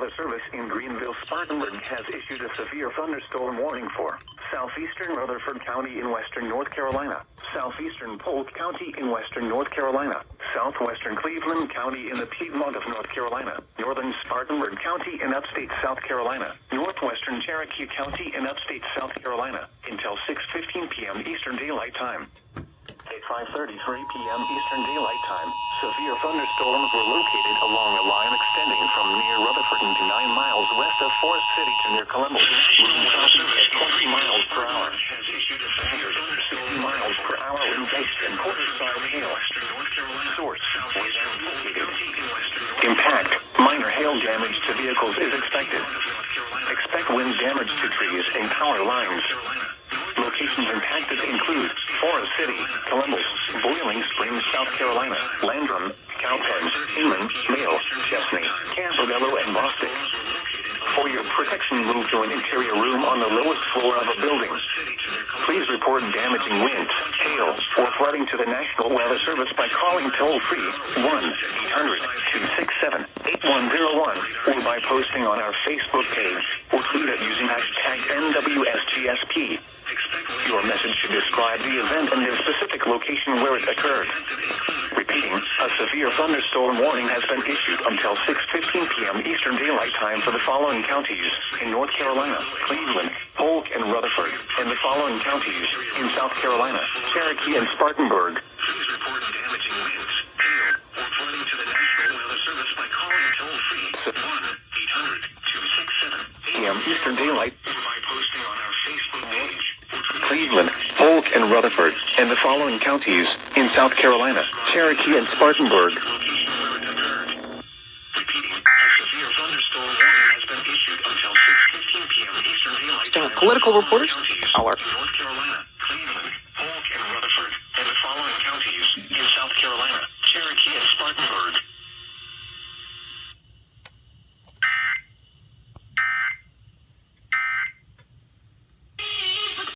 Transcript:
Weather Service in Greenville, Spartanburg has issued a severe thunderstorm warning for southeastern Rutherford County in western North Carolina, southeastern Polk County in western North Carolina, southwestern Cleveland County in the Piedmont of North Carolina, northern Spartanburg County in upstate South Carolina, northwestern Cherokee County in upstate South Carolina, until 6:15 p.m. Eastern Daylight Time. At 5:33 p.m. Eastern Daylight Time, severe thunderstorms were located along a line extending from near Rutherford to 9 miles west of Forest City to near Columbus, moving southeast at 20 miles per hour. 60 miles per hour wind gusts and quarter-size hail. Source was located. Impact: minor hail damage to vehicles is expected. Expect wind damage to trees and power lines. Locations impacted include Forest City, Columbus, Boiling Springs, South Carolina, Landrum, Cowpens, Inman, Mayo, Chesney, Campobello, and Bostic. For your protection, move to an interior room on the lowest floor of a building. Please report damaging winds, hail, or flooding to the National Weather Service by calling toll-free 1-800-267-8101 or by posting on our Facebook page or tweet it using hashtag NWSGSP. Your message should describe the event and the specific location where it occurred. Repeating, a severe thunderstorm warning has been issued until 6:15 p.m. Eastern Daylight Time for the following counties in North Carolina, Cleveland, Polk, and Rutherford, and the following counties in South Carolina, Cherokee, and Spartanburg. Please report damaging winds, hail, or flooding to the National Weather Service by calling toll-free 1-800-267 p.m. Eastern Daylight or by posting on our Facebook page. Cleveland, Polk, and Rutherford, and the following counties in South Carolina, Cherokee, and Spartanburg. Repeating, a severe thunderstorm warning has been issued until 6:15 p.m. Eastern Daylight Time. Political reporters, our